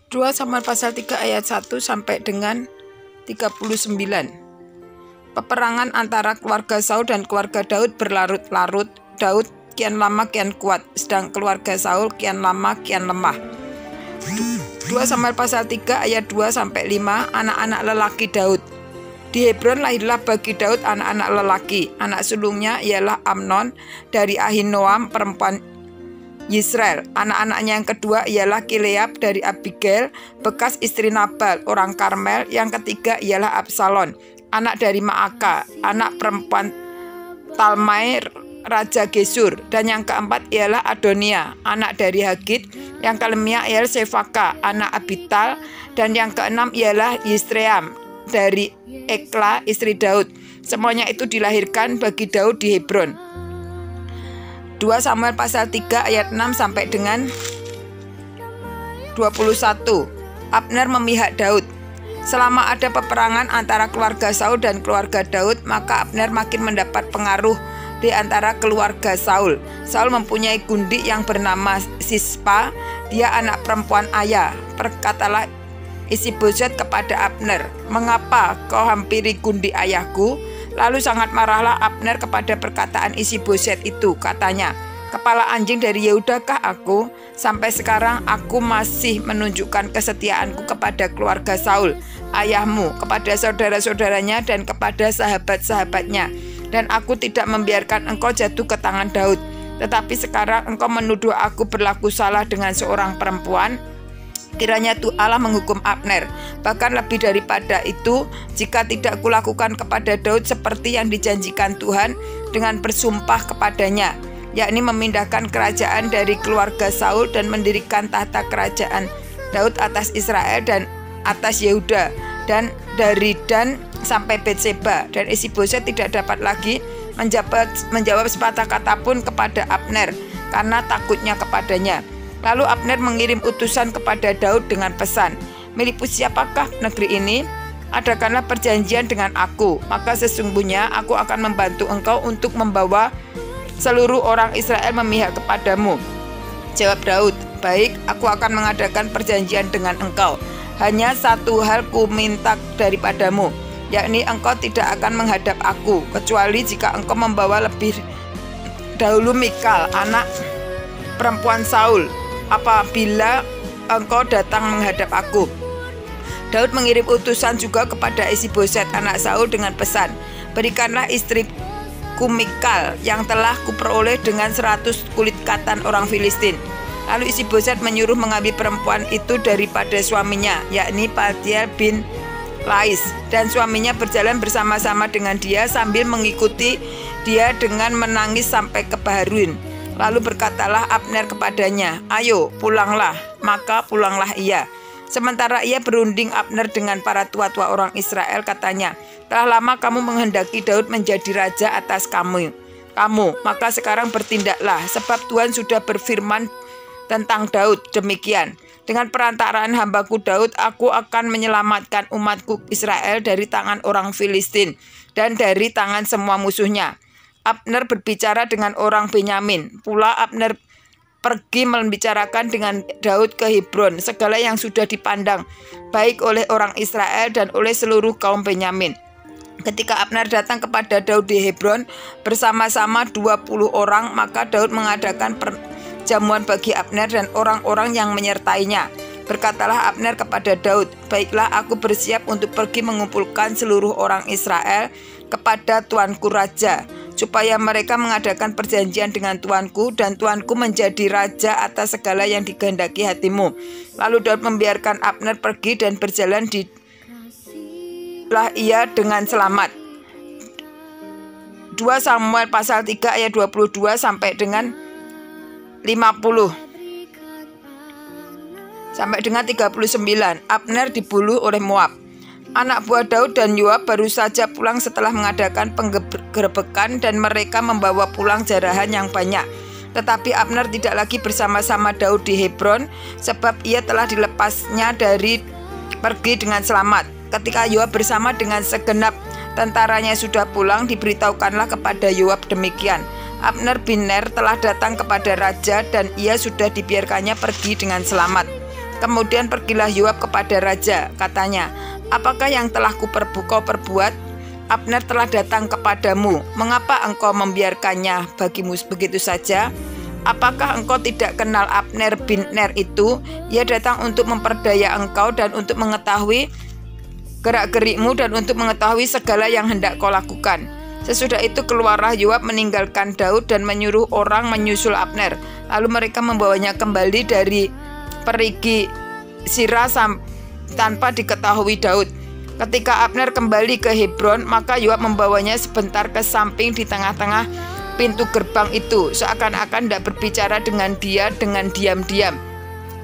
2 Samuel pasal 3 ayat 1 sampai dengan 39. Peperangan antara keluarga Saul dan keluarga Daud berlarut-larut. Daud kian lama kian kuat, sedang keluarga Saul kian lama kian lemah. 2 Samuel pasal 3 ayat 2 sampai 5. Anak-anak lelaki Daud. Di Hebron lahirlah bagi Daud anak-anak lelaki. Anak sulungnya ialah Amnon dari Ahinoam perempuan Yisrael. Anak-anaknya yang kedua ialah Kileab dari Abigail, bekas istri Nabal, orang Karmel. Yang ketiga ialah Absalom, anak dari Maaka, anak perempuan Talmai, raja Gesur. Dan yang keempat ialah Adonia, anak dari Hagit. Yang kelima ialah Sefaka, anak Abital. Dan yang keenam ialah Yisream dari Ekla, istri Daud. Semuanya itu dilahirkan bagi Daud di Hebron. 2 Samuel pasal 3 ayat 6 sampai dengan 21. Abner memihak Daud. Selama ada peperangan antara keluarga Saul dan keluarga Daud, maka Abner makin mendapat pengaruh di antara keluarga Saul. Saul mempunyai gundik yang bernama Sispa, dia anak perempuan Ayah. Berkatalah Isiboset kepada Abner, "Mengapa kau hampiri gundik ayahku?" Lalu sangat marahlah Abner kepada perkataan Isiboset itu. Katanya, "Kepala anjing dari Yehudakah aku? Sampai sekarang aku masih menunjukkan kesetiaanku kepada keluarga Saul, ayahmu, kepada saudara-saudaranya dan kepada sahabat-sahabatnya. Dan aku tidak membiarkan engkau jatuh ke tangan Daud. Tetapi sekarang engkau menuduh aku berlaku salah dengan seorang perempuan. Kiranya Tuhan Allah menghukum Abner. Bahkan lebih daripada itu, jika tidak kulakukan kepada Daud seperti yang dijanjikan Tuhan dengan bersumpah kepadanya, yakni memindahkan kerajaan dari keluarga Saul dan mendirikan tahta kerajaan Daud atas Israel dan atas Yehuda, dan dari Dan sampai Betseba." Dan Isiboset tidak dapat lagi menjawab sepatah kata pun kepada Abner karena takutnya kepadanya. Lalu Abner mengirim utusan kepada Daud dengan pesan, "Milik siapakah negeri ini? Adakanlah perjanjian dengan aku, maka sesungguhnya aku akan membantu engkau untuk membawa seluruh orang Israel memihak kepadamu." Jawab Daud, "Baik, aku akan mengadakan perjanjian dengan engkau. Hanya satu hal ku minta daripadamu, yakni engkau tidak akan menghadap aku, kecuali jika engkau membawa lebih dahulu Mikal, anak perempuan Saul, apabila engkau datang menghadap aku." Daud mengirim utusan juga kepada Isiboset anak Saul dengan pesan, "Berikanlah istriku Mikal yang telah kuperoleh dengan 100 kulit katan orang Filistin." Lalu Isiboset menyuruh mengambil perempuan itu daripada suaminya, yakni Paltiel bin Lais, dan suaminya berjalan bersama-sama dengan dia sambil mengikuti dia dengan menangis sampai ke Bahurim. Lalu berkatalah Abner kepadanya, "Ayo, pulanglah." Maka pulanglah ia. Sementara ia berunding Abner dengan para tua-tua orang Israel, katanya, "Telah lama kamu menghendaki Daud menjadi raja atas kamu. Maka sekarang bertindaklah, sebab Tuhan sudah berfirman tentang Daud demikian, dengan perantaraan hambaku Daud, aku akan menyelamatkan umatku Israel dari tangan orang Filistin dan dari tangan semua musuhnya." Abner berbicara dengan orang Benyamin. Pula Abner pergi membicarakan dengan Daud ke Hebron segala yang sudah dipandang baik oleh orang Israel dan oleh seluruh kaum Benyamin. Ketika Abner datang kepada Daud di Hebron bersama-sama 20 orang, maka Daud mengadakan perjamuan bagi Abner dan orang-orang yang menyertainya. Berkatalah Abner kepada Daud, "Baiklah, aku bersiap untuk pergi mengumpulkan seluruh orang Israel kepada tuanku raja, supaya mereka mengadakan perjanjian dengan tuanku, dan tuanku menjadi raja atas segala yang dikehendaki hatimu." Lalu Daud membiarkan Abner pergi dan berjalan ia dengan selamat. 2 Samuel pasal 3 ayat 22 sampai dengan 50 sampai dengan 39. Abner dibunuh oleh Moab. Anak buah Daud dan Yoab baru saja pulang setelah mengadakan penggerebekan, dan mereka membawa pulang jarahan yang banyak. Tetapi Abner tidak lagi bersama-sama Daud di Hebron, sebab ia telah dilepasnya dari pergi dengan selamat. Ketika Yoab bersama dengan segenap tentaranya sudah pulang, diberitahukanlah kepada Yoab demikian, Abner bin Ner telah datang kepada raja dan ia sudah dibiarkannya pergi dengan selamat. Kemudian pergilah Yoab kepada raja, katanya, "Apakah yang telah kau perbuat? Abner telah datang kepadamu. Mengapa engkau membiarkannya bagimu begitu saja? Apakah engkau tidak kenal Abner bin Ner itu? Ia datang untuk memperdaya engkau dan untuk mengetahui gerak-gerikmu dan untuk mengetahui segala yang hendak kau lakukan." Sesudah itu keluarlah Yoab meninggalkan Daud dan menyuruh orang menyusul Abner. Lalu mereka membawanya kembali dari perigi Sira tanpa diketahui Daud. Ketika Abner kembali ke Hebron, maka Yoab membawanya sebentar ke samping di tengah-tengah pintu gerbang itu, seakan-akan tidak berbicara dengan dia dengan diam-diam.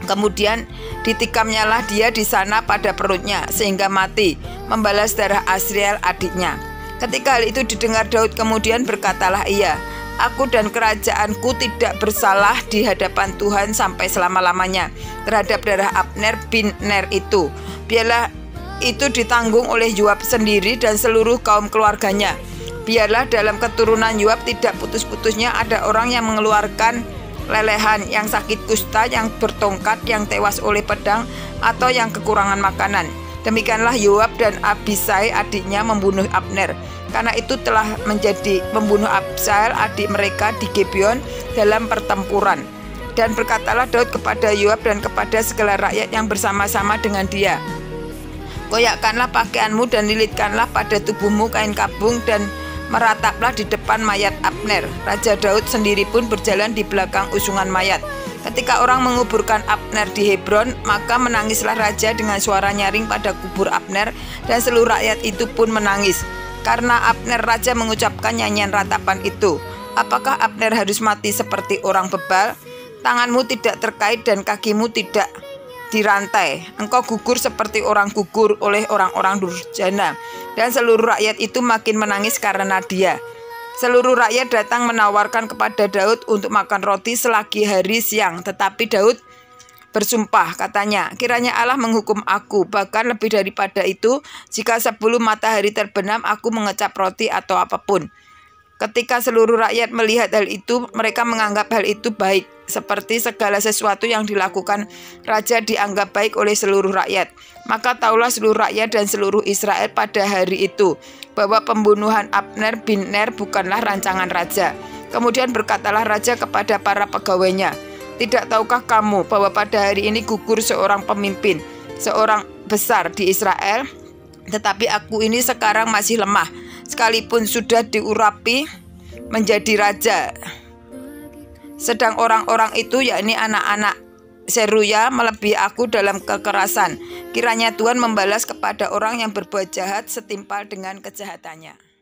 Kemudian ditikamnyalah dia di sana pada perutnya sehingga mati, membalas darah Asriel adiknya. Ketika hal itu didengar Daud, kemudian berkatalah ia, "Aku dan kerajaanku tidak bersalah di hadapan Tuhan sampai selama-lamanya terhadap darah Abner bin Ner itu. Biarlah itu ditanggung oleh Yoab sendiri dan seluruh kaum keluarganya. Biarlah dalam keturunan Yoab tidak putus-putusnya ada orang yang mengeluarkan lelehan, yang sakit kusta, yang bertongkat, yang tewas oleh pedang, atau yang kekurangan makanan." Demikianlah Yoab dan Abisai adiknya membunuh Abner. Karena itu telah menjadi membunuh Absael adik mereka di Gibeon dalam pertempuran. Dan berkatalah Daud kepada Yoab dan kepada segala rakyat yang bersama-sama dengan dia, "Koyakkanlah pakaianmu dan lilitkanlah pada tubuhmu kain kabung dan merataplah di depan mayat Abner." Raja Daud sendiri pun berjalan di belakang usungan mayat. Ketika orang menguburkan Abner di Hebron, maka menangislah raja dengan suara nyaring pada kubur Abner, dan seluruh rakyat itu pun menangis. Karena Abner, raja mengucapkan nyanyian ratapan itu, "Apakah Abner harus mati seperti orang bebal? Tanganmu tidak terkait dan kakimu tidak dirantai. Engkau gugur seperti orang gugur oleh orang-orang durjana." Dan seluruh rakyat itu makin menangis karena dia. Seluruh rakyat datang menawarkan kepada Daud untuk makan roti selagi hari siang. Tetapi Daud bersumpah, katanya, "Kiranya Allah menghukum aku, bahkan lebih daripada itu, jika sebelum matahari terbenam aku mengecap roti atau apapun." Ketika seluruh rakyat melihat hal itu, mereka menganggap hal itu baik, seperti segala sesuatu yang dilakukan raja dianggap baik oleh seluruh rakyat. Maka taulah seluruh rakyat dan seluruh Israel pada hari itu bahwa pembunuhan Abner bin Ner bukanlah rancangan raja. Kemudian berkatalah raja kepada para pegawainya, "Tidak tahukah kamu bahwa pada hari ini gugur seorang pemimpin, seorang besar di Israel? Tetapi aku ini sekarang masih lemah, sekalipun sudah diurapi menjadi raja. Sedang orang-orang itu, yakni anak-anak Seruya, melebihi aku dalam kekerasan. Kiranya Tuhan membalas kepada orang yang berbuat jahat setimpal dengan kejahatannya."